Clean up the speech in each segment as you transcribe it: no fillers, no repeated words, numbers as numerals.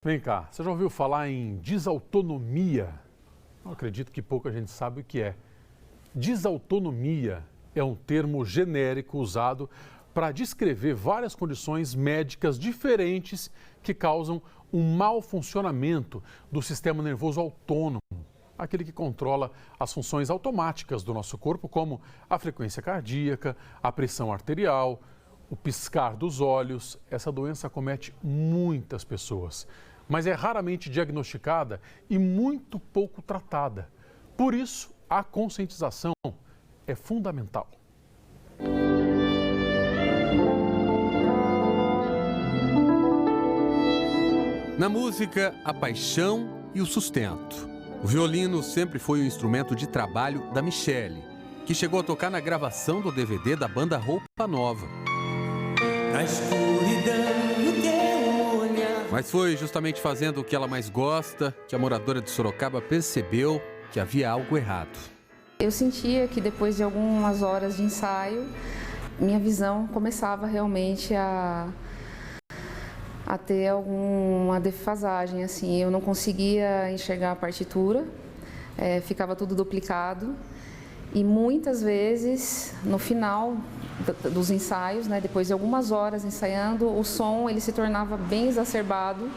Vem cá, você já ouviu falar em desautonomia? Eu acredito que pouca gente sabe o que é. Desautonomia é um termo genérico usado para descrever várias condições médicas diferentes que causam um mau funcionamento do sistema nervoso autônomo, aquele que controla as funções automáticas do nosso corpo, como a frequência cardíaca, a pressão arterial, o piscar dos olhos. Essa doença acomete muitas pessoas, mas é raramente diagnosticada e muito pouco tratada. Por isso, a conscientização é fundamental. Na música, a paixão e o sustento. O violino sempre foi o instrumento de trabalho da Michele, que chegou a tocar na gravação do DVD da banda Roupa Nova. Na escuridão do teu olhar. Mas foi justamente fazendo o que ela mais gosta que a moradora de Sorocaba percebeu que havia algo errado. Eu sentia que depois de algumas horas de ensaio, minha visão começava realmente a ter alguma defasagem, assim. Eu não conseguia enxergar a partitura, ficava tudo duplicado. E muitas vezes, no final dos ensaios, depois de algumas horas ensaiando, o som ele se tornava bem exacerbado,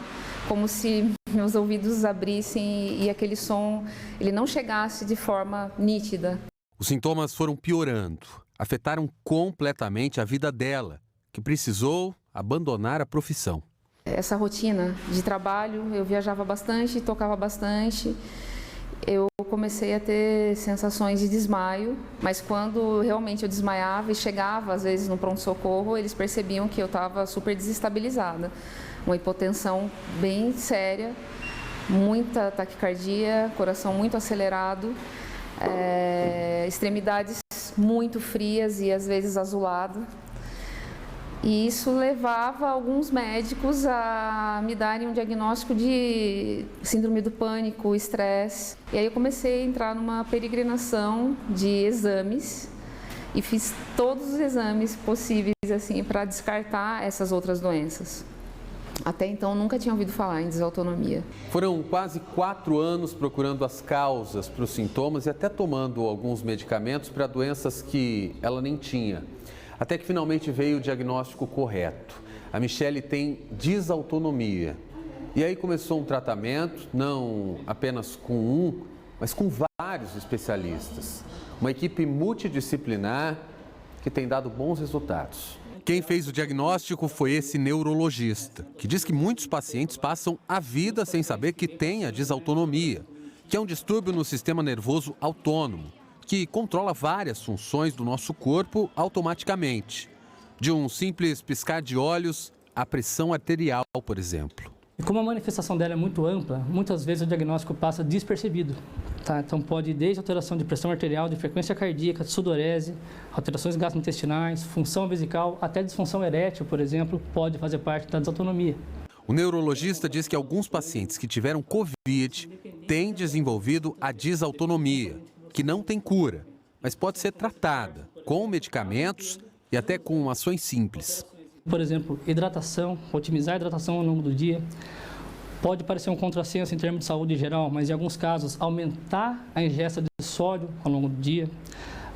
como se meus ouvidos abrissem e aquele som ele não chegasse de forma nítida. Os sintomas foram piorando, afetaram completamente a vida dela, que precisou abandonar a profissão. Essa rotina de trabalho, eu viajava bastante, tocava bastante. Eu comecei a ter sensações de desmaio, mas quando realmente eu desmaiava e chegava, às vezes, no pronto-socorro, eles percebiam que eu estava super desestabilizada. Uma hipotensão bem séria, muita taquicardia, coração muito acelerado, extremidades muito frias e às vezes azulado. E isso levava alguns médicos a me darem um diagnóstico de síndrome do pânico, estresse. E aí eu comecei a entrar numa peregrinação de exames e fiz todos os exames possíveis assim para descartar essas outras doenças. Até então nunca tinha ouvido falar em desautonomia. Foram quase 4 anos procurando as causas para os sintomas e até tomando alguns medicamentos para doenças que ela nem tinha. Até que finalmente veio o diagnóstico correto. A Michele tem desautonomia. E aí começou um tratamento, não apenas com um, mas com vários especialistas. Uma equipe multidisciplinar que tem dado bons resultados. Quem fez o diagnóstico foi esse neurologista, que diz que muitos pacientes passam a vida sem saber que têm a desautonomia, que é um distúrbio no sistema nervoso autônomo, que controla várias funções do nosso corpo automaticamente. De um simples piscar de olhos à pressão arterial, por exemplo. E como a manifestação dela é muito ampla, muitas vezes o diagnóstico passa despercebido. Tá? Então pode ir desde alteração de pressão arterial, de frequência cardíaca, de sudorese, alterações gastrointestinais, função vesical, até disfunção erétil, por exemplo, pode fazer parte da desautonomia. O neurologista diz que alguns pacientes que tiveram Covid têm desenvolvido a desautonomia, que não tem cura, mas pode ser tratada com medicamentos e até com ações simples. Por exemplo, hidratação, otimizar a hidratação ao longo do dia. Pode parecer um contrassenso em termos de saúde geral, mas em alguns casos aumentar a ingesta de sódio ao longo do dia.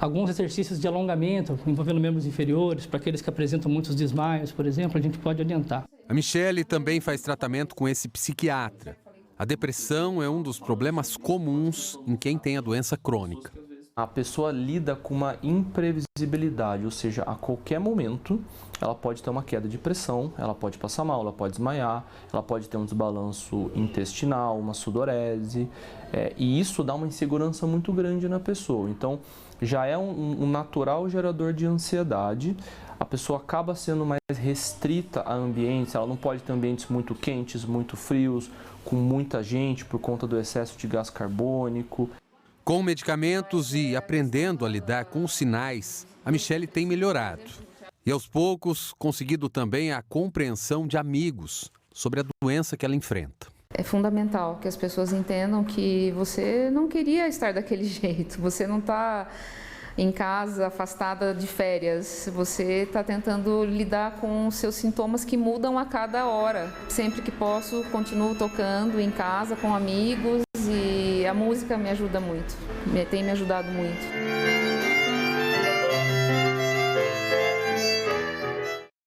Alguns exercícios de alongamento envolvendo membros inferiores, para aqueles que apresentam muitos desmaios, por exemplo, a gente pode orientar. A Michele também faz tratamento com esse psiquiatra. A depressão é um dos problemas comuns em quem tem a doença crônica. A pessoa lida com uma imprevisibilidade, ou seja, a qualquer momento ela pode ter uma queda de pressão, ela pode passar mal, ela pode desmaiar, ela pode ter um desbalanço intestinal, uma sudorese, e isso dá uma insegurança muito grande na pessoa. Então, já é um natural gerador de ansiedade. A pessoa acaba sendo mais restrita a ambientes, ela não pode ter ambientes muito quentes, muito frios, com muita gente por conta do excesso de gás carbônico. Com medicamentos e aprendendo a lidar com os sinais, a Michele tem melhorado. E aos poucos, conseguido também a compreensão de amigos sobre a doença que ela enfrenta. É fundamental que as pessoas entendam que você não queria estar daquele jeito, você não está em casa, afastada de férias. Você está tentando lidar com os seus sintomas que mudam a cada hora. Sempre que posso, continuo tocando em casa com amigos e a música me ajuda muito, tem me ajudado muito.